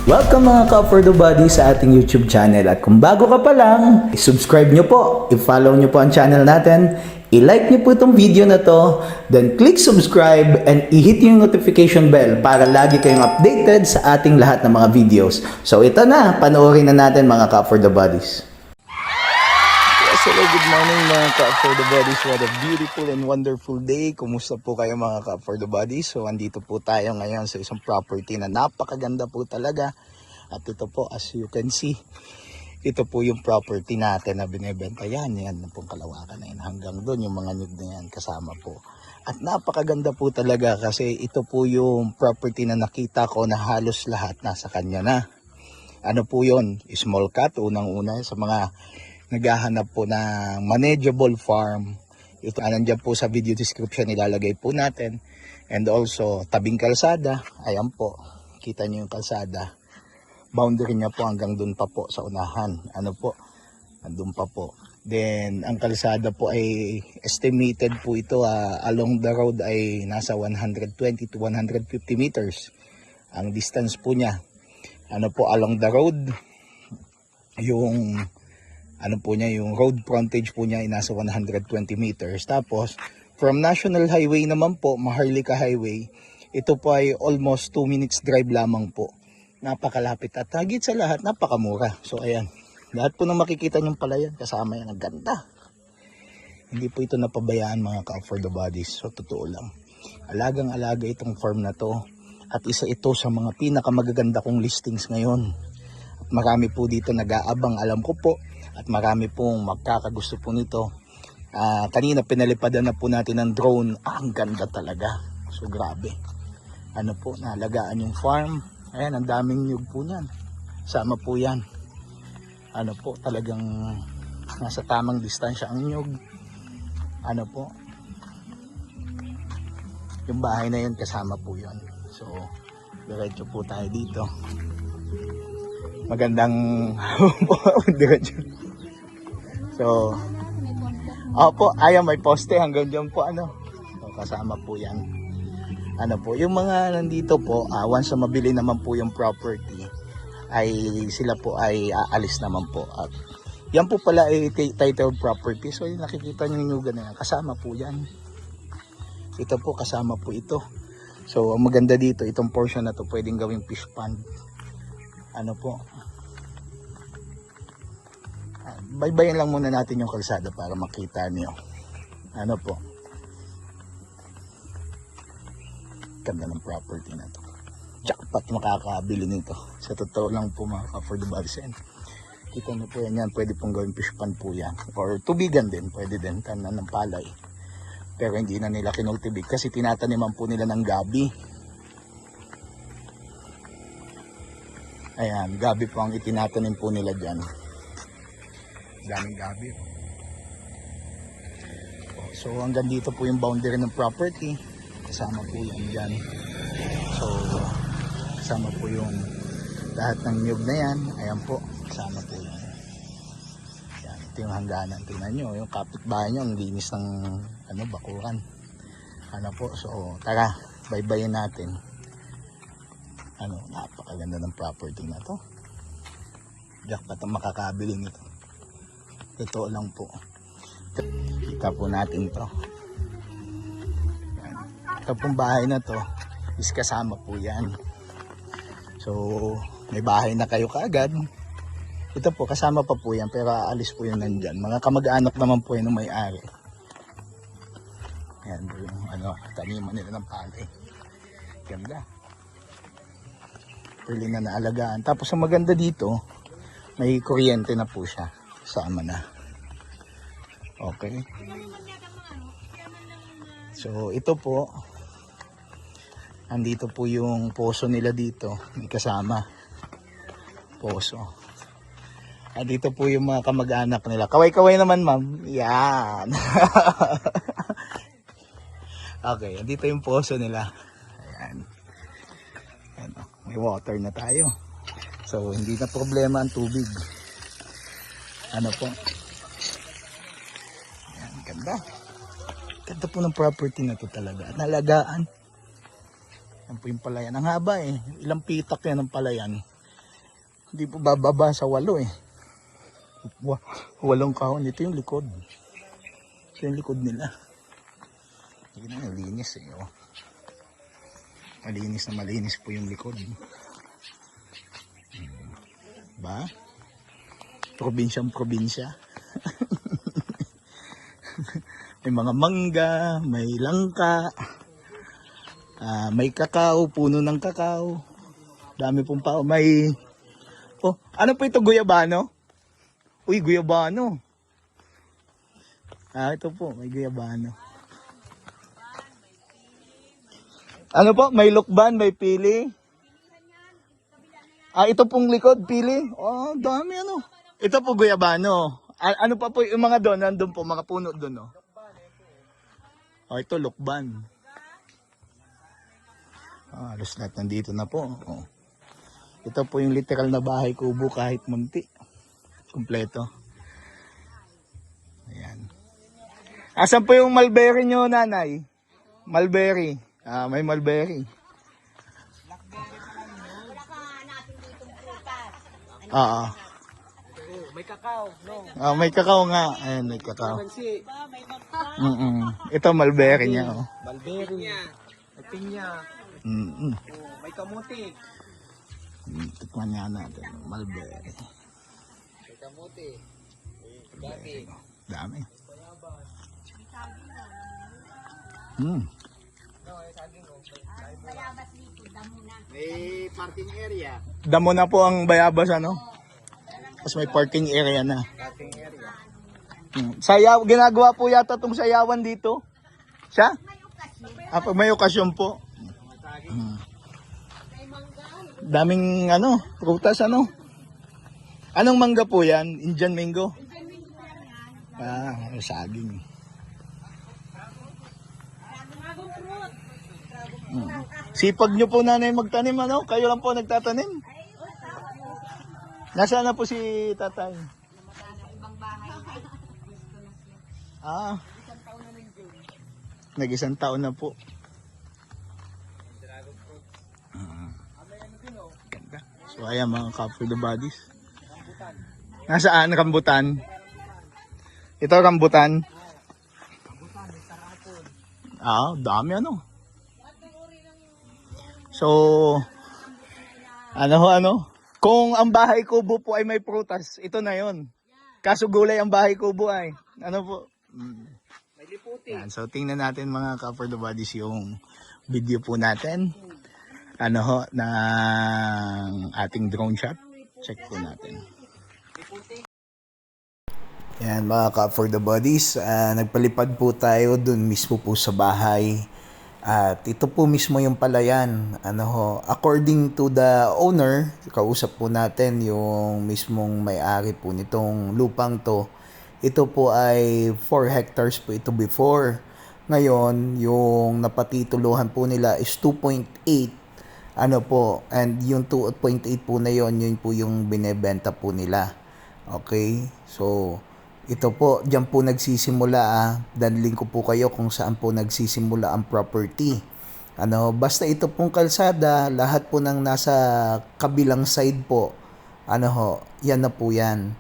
Welcome mga ka-For The Body sa ating YouTube channel. At kung bago ka pa lang, i-subscribe nyo po, i-follow nyo po ang channel natin, i-like nyo po itong video na to, then click subscribe and i-hit yung notification bell para lagi kayong updated sa ating lahat ng mga videos. So ito na, panoorin na natin mga ka-For The Bodies. Yes, hello, good morning mga ka-For The Bodies. What a beautiful and wonderful day. Kumusta po kayo mga ka-For The Bodies? So andito po tayo ngayon sa isang property na napakaganda po talaga. At ito po, as you can see, ito po yung property natin na binibenta. Yan na pong kalawakan na yan. Hanggang doon yung mga nyug na yan kasama po. At napakaganda po talaga kasi ito po yung property na nakita ko na halos lahat nasa kanya na. Ano po yun? Small cut, unang-una sa mga naghahanap po ng manageable farm. Ito, nandiyan po sa video description, ilalagay po natin. And also, tabing kalsada. Ayan po, kita nyo yung kalsada. Boundary niya po hanggang doon pa po sa unahan. Ano po? Andun pa po. Then, ang kalsada po ay estimated po ito along the road ay nasa 120 to 150 meters. Ang distance po niya. Ano po, along the road, yung ano po niya, yung road frontage po niya ay nasa 120 meters. Tapos, from National Highway naman po, Maharlika Highway, ito po ay almost 2 minutes drive lamang po. Napakalapit at higit sa lahat, napakamura. So ayan, lahat po ng makikita nyong palayan, kasama yan, ang ganda. Hindi po ito napabayaan mga ka-For The Bodies. So totoo lang, alagang-alaga itong farm na to. At isa ito sa mga pinakamagaganda kong listings ngayon. At marami po dito nag-aabang, alam ko po. At marami pong magkakagusto po nito. Kanina pinalipadan na po natin ng drone. Ang ganda talaga. So grabe. Ano po, nalagaan yung farm. Ayan, ang daming nyug po niyan. Sama po yan. Ano po, talagang nasa tamang distansya ang nyug. Ano po, yung bahay na yun kasama po yun. So, diretso po tayo dito. Magandang diretso. So, opo, ayan, may poste hanggang dyan po, ano. So, kasama po yan. Ano po, yung mga nandito po, once na mabili naman po yung property, ay sila po ay aalis naman po. At yan po pala ay titled property. So yung nakikita nyo yung ganyan, kasama po yan. Ito po, kasama po ito. So ang maganda dito, itong portion na to pwedeng gawing fish pond. Ano po, baybayin lang muna natin yung kalsada para makita nyo. Ano po, ganda ng property na to. Jackpot makakabili nito. Sa totoo lang po mga ka-For The Bodies. Kita nyo po yan, pwede pong gawing fish pond po yan. Or tubigan din, pwede din, tanan ng palay. Pero hindi na nila kinultivate kasi tinataniman po nila ng gabi. Ayan, gabi po ang itinatanim po nila dyan. Daming gabi. So hanggang dito po yung boundary ng property. Kasama po yan dyan. So kasama po yung lahat ng nyug na yan. Ayan po, kasama po yan. Yan, ito yung hangganan. Tingnan nyo, yung kapitbahay nyo, ang linis ng bakuran. Ano po, so tara, baybayin natin. Napakaganda ng property na to. Jackpot ang makakabili nito. Totoo lang po. Kita po natin to. Ito pong bahay na to is kasama po yan. So may bahay na kayo kaagad. Ito po kasama pa po yan, pero aalis po yun nandyan. Mga kamag-anak naman po yun ng may-ari. Yan po yung taniman nila ng palay. Ganda. Pwede na naalagaan. Tapos ang maganda dito, may kuryente na po siya. Sama na. Okay. So ito po, andito po yung poso nila dito, may kasama poso. Andito po yung mga kamag-anak nila. Kaway-kaway naman ma'am. Yan. Okay, andito yung poso nila. Ayan. Ayan, may water na tayo. So hindi na problema ang tubig. Ano po. Ayan, ganda. Ganda po ng property na to talaga. Nalagaan. Yan po yung palayan. Ang haba eh. Ilang pitak yan ng palayan. Hindi po bababa sa 8 eh. 8 kahon. Ito yung likod. Ito yung likod nila. Hindi na, malinis eh. Oh. Malinis na malinis po yung likod. Ba? Probinsyang probinsya. May mga mangga, may langka, may kakao, puno ng kakao. Dami pong pa. May... Oh, ano po ito? Guyabano? Uy, guyabano. Ito po, may guyabano. Ano po? May lukban, may pili. Ito pong likod, pili. Oh, dami ano. Ito po guyabano. Ano pa po yung mga doon? Nandun po, mga puno doon, oh. Ito, lukban. Halos lahat nandito na po. Oh. Ito po yung literal na bahay kubo kahit munti. Kompleto. Ayan. Asan po yung mulberry nyo, nanay? Mulberry. May mulberry. May kakao, no? May kakao nga. Ayan, may kakao. Ito, mulberry niya. Oh. Mulberry. May pinya. May kamuti. Tikman nga natin. Mulberry. May kamuti. Mulberry. Dami. May parking area. Damo na po ang bayabas, ano? Tapos may parking area na. Parking area. Sayaw, ginagawa po yata itong sayawan dito. Siya? Pag may okasyon po. Daming ano, prutas ano. Anong mangga po yan? Indian mango? Saging. Sipag nyo po nanay magtanim ano? Kayo lang po nagtatanim? Nasaan na po si tatay? Nag-isang taon na po. Ganda. So ayan mga Cup for the Buddies. Nasaan? Rambutan? Ito rambutan? Dami ano. So, ano? Kung ang bahay kubo po ay may prutas, ito na yon. Kaso gulay ang bahay kubo ay, ano po? May liputi. Yan, so tingnan natin mga Cup for the Buddies yung video po natin. Ng ating drone shot. Check po natin. Yan mga Cup for the Buddies, nagpalipad po tayo dun mismo po sa bahay. At ito po mismo yung palayan. According to the owner, kausap po natin yung mismong may-ari po nitong lupang to. Ito po ay 4 hectares po ito before. Ngayon, yung napatituluhan po nila is 2.8. And yung 2.8 po na yun po yung binebenta po nila. Okay? So, ito po, dyan po nagsisimula Danling ko po kayo kung saan po nagsisimula ang property. Basta ito pong kalsada, lahat po ng nasa kabilang side po, yan na po yan.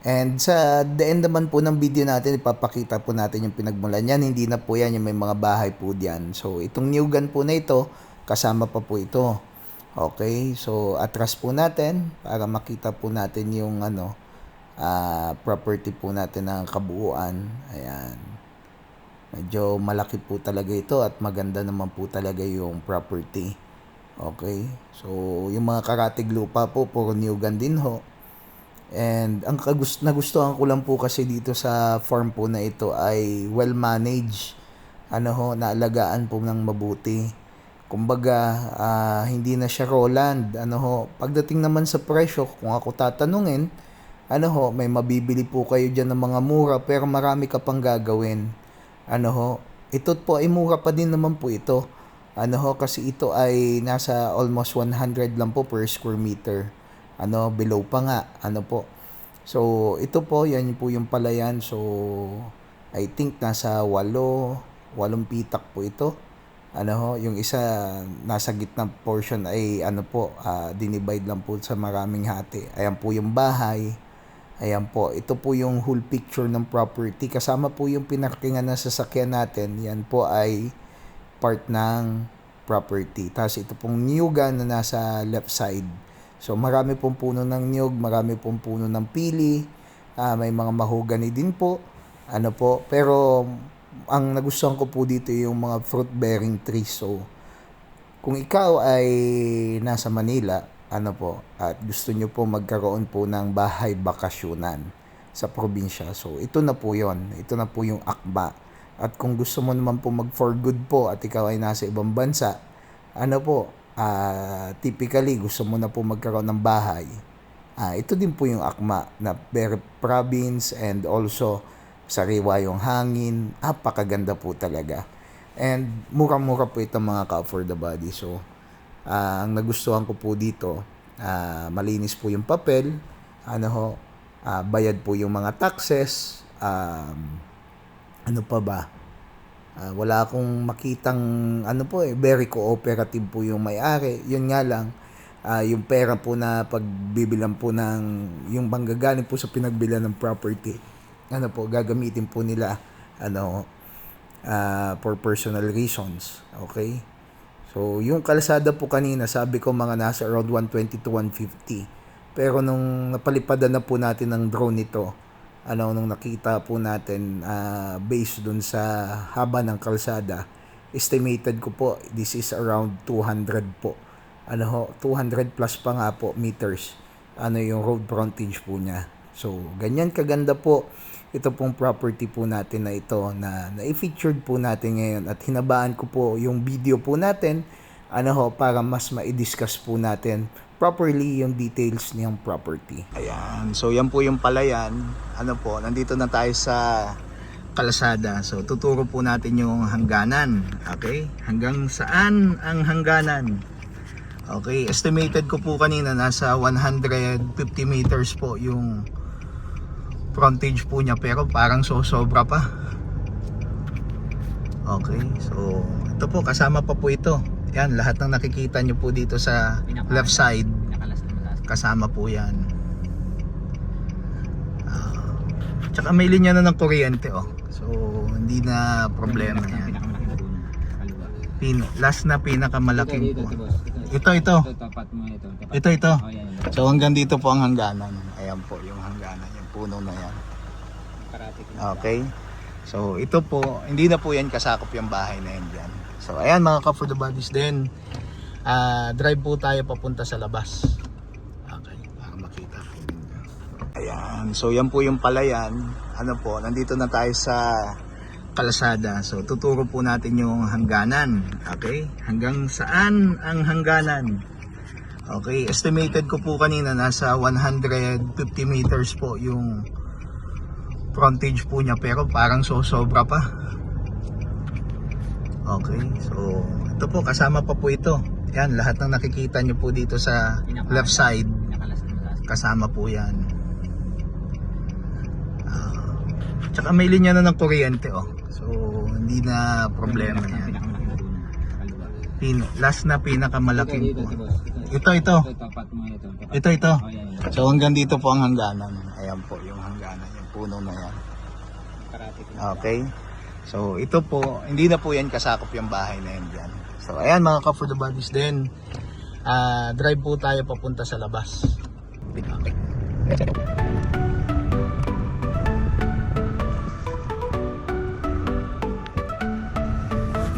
And sa the end naman po ng video natin, ipapakita po natin yung pinagmulan yan. Hindi na po yan, yung may mga bahay po diyan. So, itong new gun po na ito, kasama pa po ito. Okay, so atras po natin para makita po natin yung property po natin ng kabuuan. Ayan. Medyo malaki po talaga ito at maganda naman po talaga yung property. Okay. So, yung mga karatig lupa po, puro new gun din ho. And ang nagustuhan ko lang po kasi dito sa farm po na ito ay well managed. Naalagaan po ng mabuti. Kumbaga, hindi na siya Roland. Pagdating naman sa presyo, kung ako tatanungin, may mabibili po kayo dyan ng mga mura pero marami ka pang gagawin. Ito po ay mura pa din naman po ito. Kasi ito ay nasa almost 100 lang po per square meter. Below pa nga. So, ito po, yan po yung palayan. So, I think nasa 8 pitak po ito. Ano ho, yung isa nasa gitnang portion ay ano po, dinivide lang po sa maraming hati. Ayan po yung bahay. Ayan po, ito po yung whole picture ng property. Kasama po yung pinarkingan ng sasakyan natin. Yan po ay part ng property. Tapos ito pong niyugan na nasa left side. So marami pong puno ng niyog, marami pong puno ng pili. May mga mahogany din po. Ano po, pero ang nagustuhan ko po dito yung mga fruit bearing trees. So kung ikaw ay nasa Manila, ano po, at gusto nyo po magkaroon po ng bahay bakasyunan sa probinsya. So, ito na po yon. Ito na po yung akma. At kung gusto mo naman po mag for good po at ikaw ay nasa ibang bansa, ano po, typically gusto mo na po magkaroon ng bahay. Ito din po yung akma na very province and also sariwa yung hangin. Napakaganda po talaga. And murang-mura po ito mga ka-for the body. So, ang nagustuhan ko po dito, malinis po yung papel, ano ho, bayad po yung mga taxes, ano pa ba? Wala akong makitang, ano po very cooperative po yung may-ari. Yun nga lang, yung pera po na pagbibilan po ng, yung manggagaling po sa pinagbilan ng property, ano po, gagamitin po nila, ano, for personal reasons. Okay? So, yung kalsada po kanina, sabi ko mga nasa around 120 to 150. Pero nung napalipadan na po natin ng drone nito, nung nakita po natin based dun sa haba ng kalsada, estimated ko po, this is around 200 po. 200 plus pa nga po meters. Yung road frontage po niya. So, ganyan kaganda po ito pong property po natin na ito na i-featured po natin ngayon at hinabaan ko po yung video po natin para mas ma-discuss po natin properly yung details niyang property. Ayan, so yan po yung palayan. Nandito na tayo sa kalsada. So tuturo po natin yung hangganan. Okay? Hanggang saan ang hangganan? Okay, estimated ko po kanina nasa 150 meters po yung frontage po niya, pero parang sobra pa. Okay, so ito po, kasama pa po ito. Yan, lahat ng nakikita nyo po dito sa left side, kasama po yan. Tsaka may linya na ng kuryente, so hindi na problema yan. Last na pinakamalaking po. Ito. So hanggang dito po ang hangganan. Ayan po yung hangganan, yung puno na yan. Okay. So ito po, hindi na po yan kasakop yung bahay na yan dyan. So ayan mga ka for the bodies din. Drive po tayo papunta sa labas. Okay, para makita po. Ayan, so yan po yung palayan. Nandito na tayo sa kalsada. So tuturo po natin yung hangganan. Okay? Hanggang saan ang hangganan? Okay, estimated ko po kanina nasa 150 meters po yung frontage po niya, pero parang sobra pa. Okay, so ito po, kasama pa po ito. Yan, lahat ng nakikita nyo po dito sa left side, kasama po yan. Tsaka may linya na ng kuryente, so hindi na problema yan. Last na pinakamalaking po. Ito. So hanggang dito po ang hangganan. Ayan po yung hangganan, yung puno na yan. Okay. So ito po, hindi na po yan kasakop yung bahay na yan dyan. So ayan mga ka for the bodies din. Drive po tayo papunta sa labas.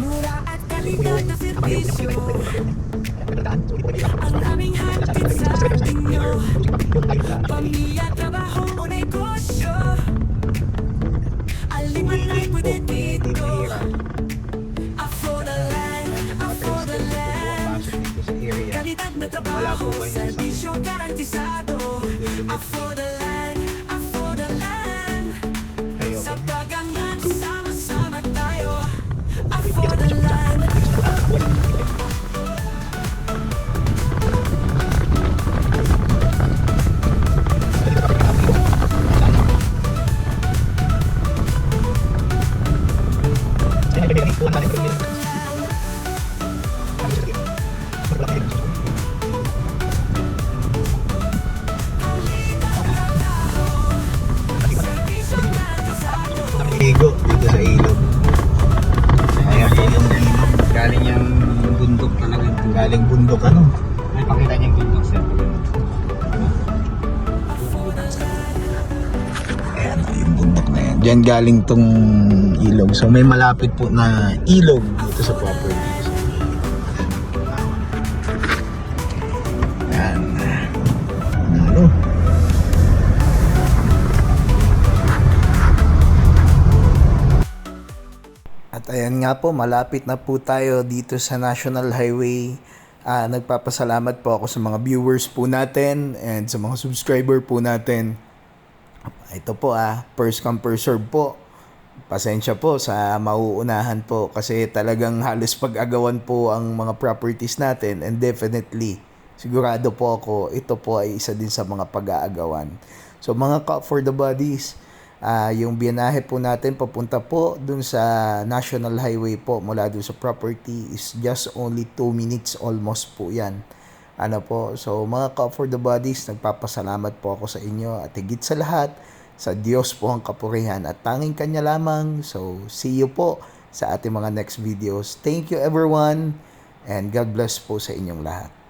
Mura at kalidad na serbisyo ang aming hatid sa inyo. Pamilya, trabaho o negosyo, aliman ay pwede dito. For the land. Kalidad na trabaho, serbisyo garantisado. For the land. Sa pagangat, sama-sama tayo. For the land. yung bundok ano. May pakita niya yung bundok, sir. Ayan, yung bundok na yan. Diyan galing tong ilog. So may malapit po na ilog dito sa property. Ayan. Ano? At ayan nga po, malapit na po tayo dito sa National Highway. Nagpapasalamat po ako sa mga viewers po natin and sa mga subscriber po natin. Ito po first come first serve po. Pasensya po sa mauunahan po kasi talagang halos pag-agawan po ang mga properties natin and definitely sigurado po ako ito po ay isa din sa mga pag-aagawan. So mga for the bodies, yung biyanahe po natin papunta po dun sa National Highway po mula dun sa property is just only 2 minutes almost po yan. Ano po, so mga for the bodies, nagpapasalamat po ako sa inyo at higit sa lahat, sa Diyos po ang kapurihan at tanging Kanya lamang. So see you po sa ating mga next videos. Thank you everyone and God bless po sa inyong lahat.